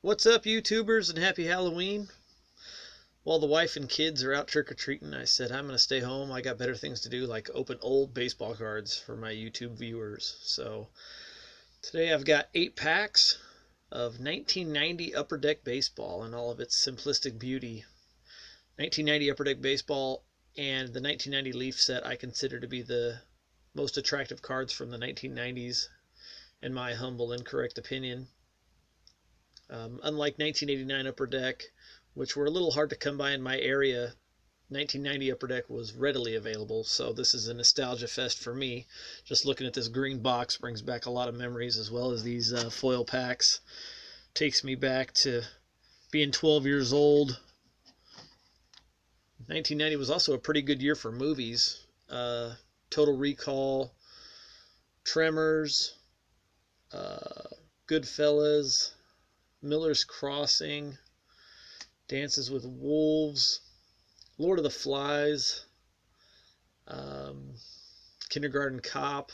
What's up, YouTubers, and happy Halloween? While the wife and kids are out trick-or-treating, I said I'm going to stay home. I got better things to do, like open old baseball cards for my YouTube viewers. So today I've got 8 packs of 1990 Upper Deck Baseball in all of its simplistic beauty. 1990 Upper Deck Baseball and the 1990 Leaf set I consider to be the most attractive cards from the 1990s, in my humble, incorrect opinion. Unlike 1989 Upper Deck, which were a little hard to come by in my area, 1990 Upper Deck was readily available, so this is a nostalgia fest for me. Just looking at this green box brings back a lot of memories, as well as these foil packs. Takes me back to being 12 years old. 1990 was also a pretty good year for movies. Total Recall, Tremors, Goodfellas, Miller's Crossing, Dances with Wolves, Lord of the Flies, Kindergarten Cop.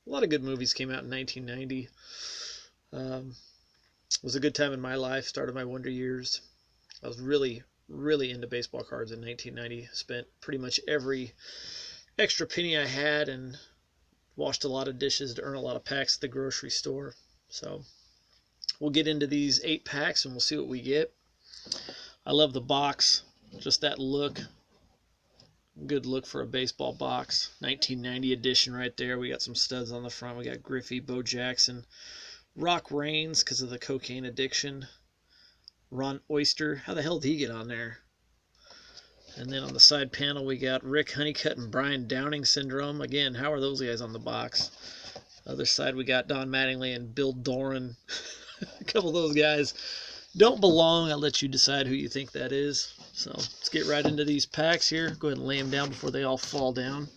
A lot of good movies came out in 1990. It was a good time in my life, started my wonder years. I was really into baseball cards in 1990. Spent pretty much every extra penny I had and washed a lot of dishes to earn a lot of packs at the grocery store. So we'll get into these 8 packs and we'll see what we get. I love the box, just that look. Good look for a baseball box. 1990 edition right there. We got some studs on the front. We got Griffey, Bo Jackson, Rock Raines because of the cocaine addiction, Ron Oyster. How the hell did he get on there? And then on the side panel we got Rick Honeycutt and Brian Downing syndrome. Again, how are those guys on the box? Other side we got Don Mattingly and Bill Doran. A couple of those guys don't belong. I'll let you decide who you think that is. So let's get right into these packs here. Go ahead and lay them down before they all fall down.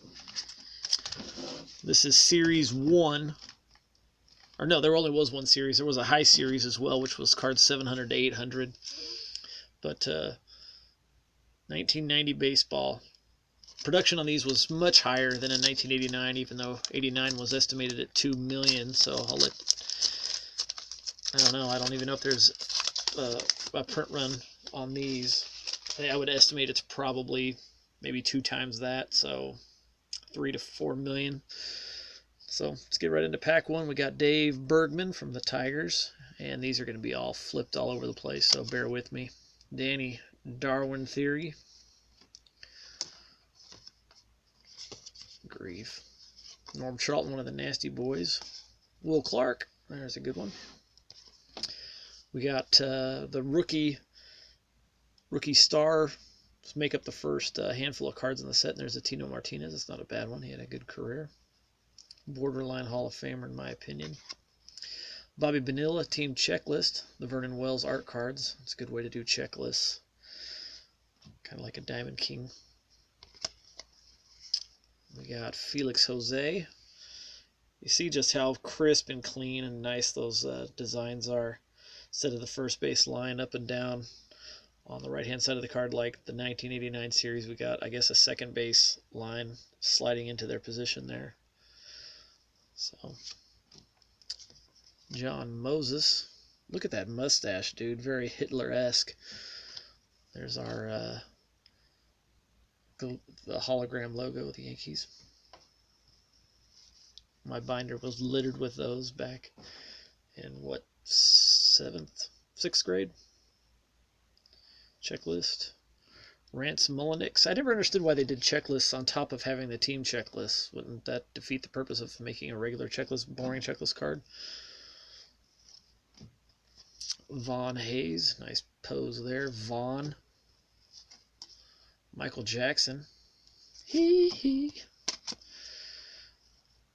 This is Series 1. Or no, there only was one series. There was a high series as well, which was cards 700 to 800. But 1990 baseball. Production on these was much higher than in 1989, even though 89 was estimated at 2 million. So I don't know. I don't even know if there's a print run on these. I would estimate it's probably maybe 2 times that, so 3 to 4 million. So let's get right into pack 1. We got Dave Bergman from the Tigers, and these are going to be all flipped all over the place, so bear with me. Danny Darwin Theory. Grief. Norm Charlton, one of the Nasty Boys. Will Clark. There's a good one. We got the rookie star. Let's make up the first handful of cards in the set. And there's a Tino Martinez. It's not a bad one. He had a good career. Borderline Hall of Famer, in my opinion. Bobby Bonilla, Team Checklist. The Vernon Wells art cards. It's a good way to do checklists. Kind of like a Diamond King. We got Felix Jose. You see just how crisp and clean and nice those designs are. Instead of the first base line up and down on the right-hand side of the card, like the 1989 series, we got, I guess, a second base line sliding into their position there. So, John Moses. Look at that mustache, dude. Very Hitler-esque. There's our the hologram logo of the Yankees. My binder was littered with those back in, what, 6th grade? Checklist. Rance Mullenix. I never understood why they did checklists on top of having the team checklist. Wouldn't that defeat the purpose of making a regular checklist, boring checklist card? Vaughn Hayes. Nice pose there. Vaughn. Michael Jackson. Hee.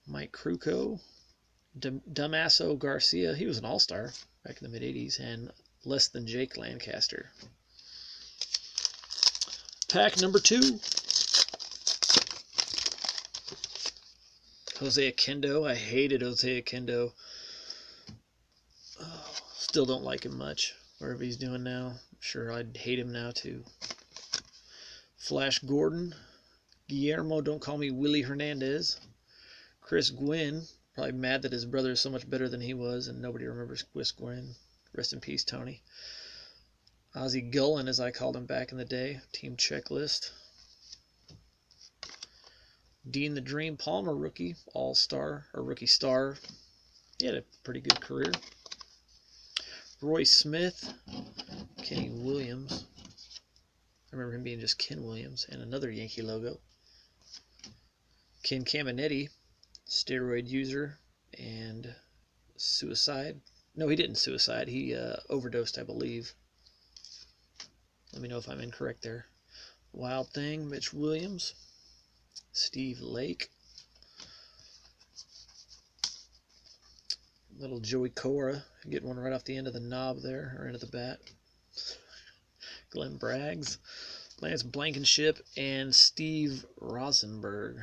Mike Krukow. Damaso Garcia. He was an all-star back in the mid-'80s. And Less Than Jake Lancaster. Pack number 2. Jose Akendo. I hated Jose Akendo. Oh, still don't like him much. Whatever he's doing now. I'm sure I'd hate him now too. Flash Gordon. Guillermo, Don't Call Me Willie Hernandez. Chris Gwynn. Probably mad that his brother is so much better than he was and nobody remembers Chris Gwynn. Rest in peace, Tony. Ozzie Gullin, as I called him back in the day. Team checklist. Dean the Dream Palmer, rookie, all-star, or rookie star. He had a pretty good career. Roy Smith, Kenny Williams. I remember him being just Ken Williams, and another Yankee logo. Ken Caminetti, steroid user and suicide. No, he didn't suicide. He overdosed, I believe. Let me know if I'm incorrect there. Wild Thing, Mitch Williams. Steve Lake. Little Joey Cora, getting one right off the end of the knob there, or end of the bat. Glenn Braggs, Lance Blankenship, and Steve Rosenbag.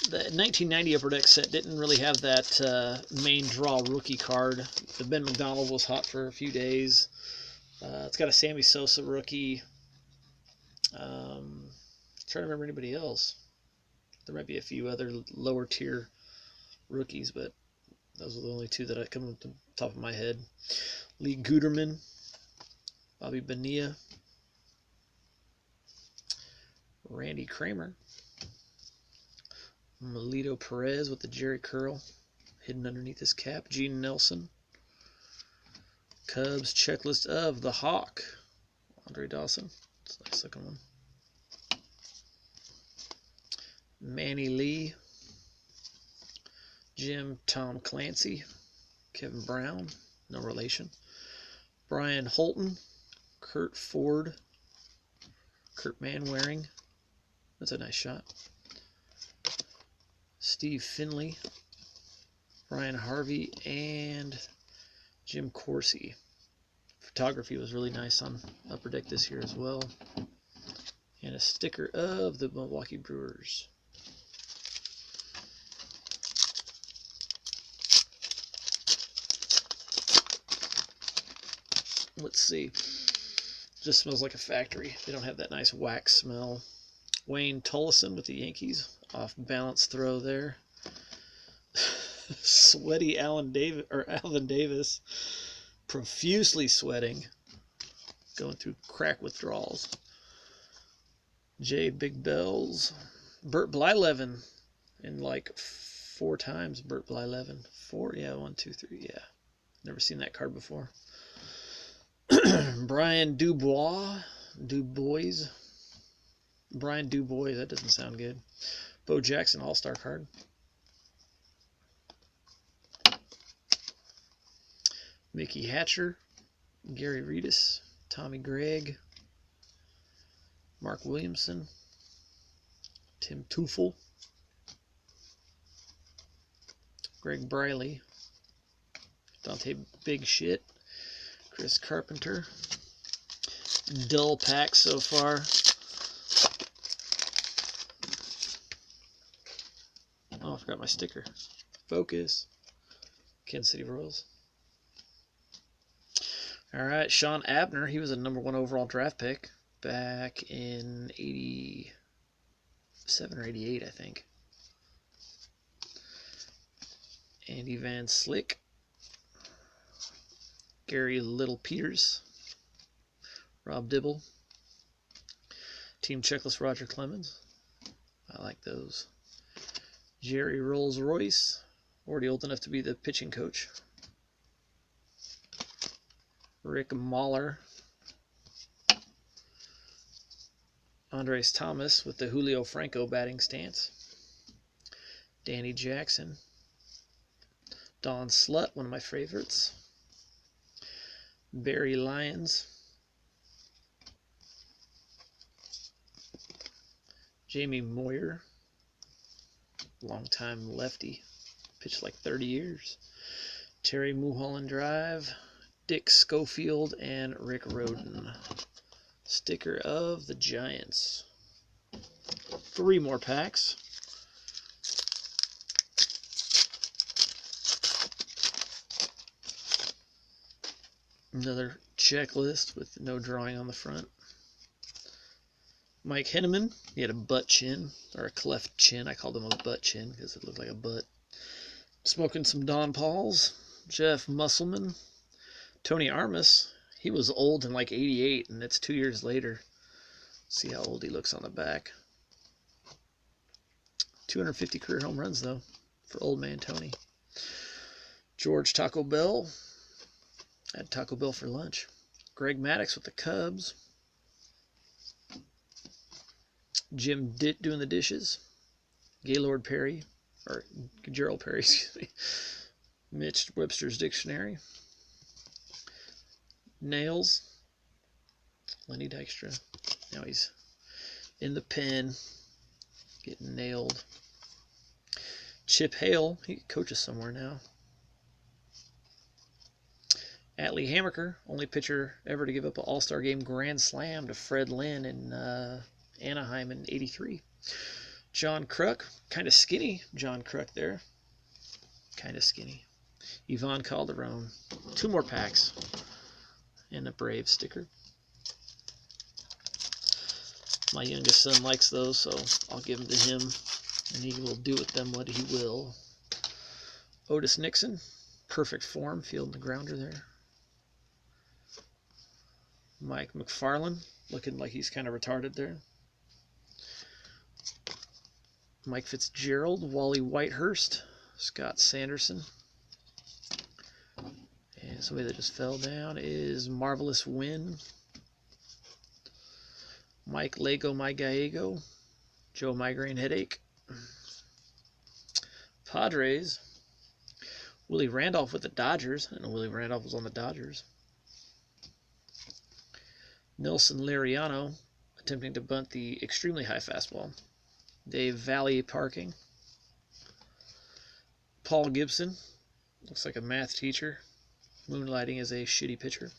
The 1990 Upper Deck set didn't really have that main draw rookie card. The Ben McDonald was hot for a few days. It's got a Sammy Sosa rookie. Trying to remember anybody else. There might be a few other lower tier rookies, but those are the only two that I come to the top of my head. Lee Guterman, Bobby Bonilla, Randy Kramer, Melito Perez with the Jerry curl hidden underneath his cap, Gene Nelson, Cubs checklist of the Hawk, Andre Dawson. It's a nice looking one. Manny Lee, Jim Tom Clancy, Kevin Brown, no relation, Brian Holton, Kurt Ford, Kurt Manwaring, that's a nice shot, Steve Finley, Brian Harvey, and Jim Corsi. Photography was really nice on Upper Deck this year as well. And a sticker of the Milwaukee Brewers. Let's see. Just smells like a factory. They don't have that nice wax smell. Wayne Tollison with the Yankees. Off balance throw there. Sweaty Alvin Davis. Profusely sweating. Going through crack withdrawals. Jay Big Bells. Burt Blyleven. And like 4 times Burt Blyleven. 4? Yeah, 1, 2, 3. Yeah. Never seen that card before. Brian Dubois. Brian Dubois, that doesn't sound good. Bo Jackson All-Star card. Mickey Hatcher. Gary Redus. Tommy Gregg. Mark Williamson. Tim Teufel. Greg Briley. Dante Big Shit. Chris Carpenter. Dull pack so far. Oh, I forgot my sticker. Focus. Kansas City Royals. All right, Sean Abner. He was a #1 overall draft pick back in 87 or 88, I think. Andy Van Slyck. Gary Little Peters. Rob Dibble. Team checklist Roger Clemens. I like those. Jerry Rolls Royce. Already old enough to be the pitching coach. Rick Mahler. Andres Thomas with the Julio Franco batting stance. Danny Jackson. Don Slut, one of my favorites. Barry Lyons. Jamie Moyer. Longtime lefty. Pitched like 30 years. Terry Mulholland Drive. Dick Schofield and Rick Roden. Sticker of the Giants. 3 more packs. Another checklist with no drawing on the front. Mike Henneman. He had a butt chin, or a cleft chin. I called him a butt chin because it looked like a butt. Smoking some Don Pauls. Jeff Musselman. Tony Armas. He was old in like 88, and it's 2 years later. See how old he looks on the back. 250 career home runs, though, for old man Tony. George Taco Bell. Had Taco Bell for lunch. Greg Maddux with the Cubs. Jim Ditt doing the dishes. Gaylord Perry, or Gerald Perry, excuse me. Mitch Webster's Dictionary. Nails. Lenny Dykstra. Now he's in the pen, getting nailed. Chip Hale, he coaches somewhere now. Atlee Hammaker, only pitcher ever to give up an All-Star Game grand slam to Fred Lynn in Anaheim in '83. John Kruk, kind of skinny John Kruk there. Kind of skinny. Ivan Calderon. 2 more packs. And a Brave sticker. My youngest son likes those, so I'll give them to him, and he will do with them what he will. Otis Nixon, perfect form, fielding the grounder there. Mike McFarland, looking like he's kind of retarded there. Mike Fitzgerald, Wally Whitehurst, Scott Sanderson. And somebody that just fell down is Marvelous Win. Mike Lego My Gallego, Joe Migraine Headache. Padres, Willie Randolph with the Dodgers. I didn't know Willie Randolph was on the Dodgers. Nelson Liriano, attempting to bunt the extremely high fastball. Dave Valley Parking. Paul Gibson, looks like a math teacher, moonlighting as a shitty pitcher.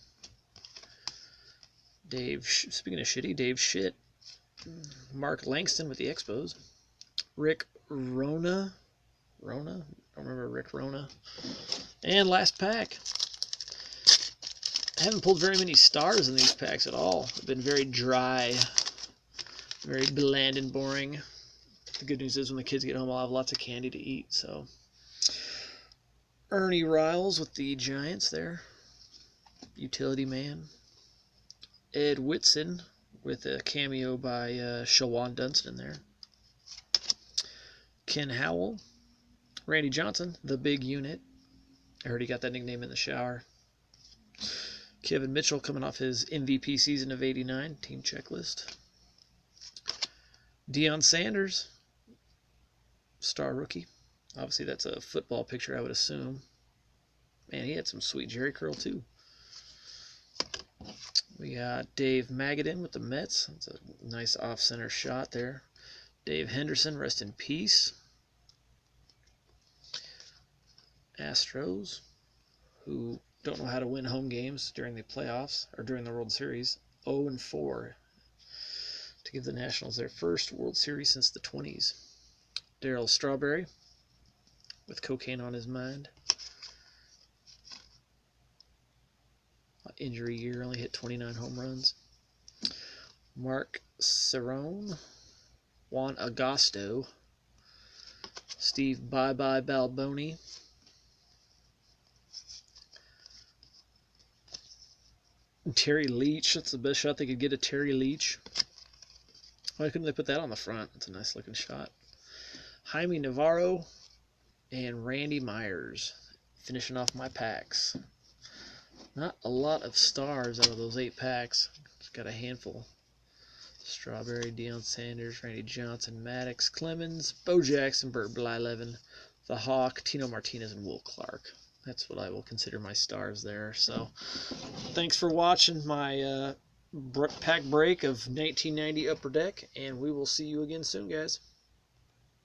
Speaking of shitty, Dave Shit. Mark Langston with the Expos. Rick Rona. I don't remember Rick Rona. And last pack. I haven't pulled very many stars in these packs at all. They've been very dry, very bland and boring. The good news is when the kids get home, I'll have lots of candy to eat. So, Ernie Riles with the Giants there. Utility Man. Ed Whitson with a cameo by Shawan Dunston there. Ken Howell. Randy Johnson, the Big Unit. I heard he got that nickname in the shower. Kevin Mitchell coming off his MVP season of '89, team checklist. Deion Sanders, star rookie. Obviously that's a football picture, I would assume. Man, he had some sweet Jerry curl too. We got Dave Magadan with the Mets. That's a nice off-center shot there. Dave Henderson, rest in peace. Astros, who don't know how to win home games during the playoffs or during the World Series. 0-4 to give the Nationals their first World Series since the 20s. Darryl Strawberry with cocaine on his mind. Injury year, only hit 29 home runs. Mark Cerrone, Juan Agosto, Steve Bye-Bye Balboni, Terry Leach. That's the best shot they could get at Terry Leach. Why couldn't they put that on the front? That's a nice looking shot. Jaime Navarro and Randy Myers finishing off my packs. Not a lot of stars out of those 8 packs. Just got a handful. Strawberry, Deion Sanders, Randy Johnson, Maddox, Clemens, Bo Jackson, Bert Blyleven, The Hawk, Tino Martinez, and Will Clark. That's what I will consider my stars there. So, thanks for watching my pack break of 1990 Upper Deck, and we will see you again soon, guys.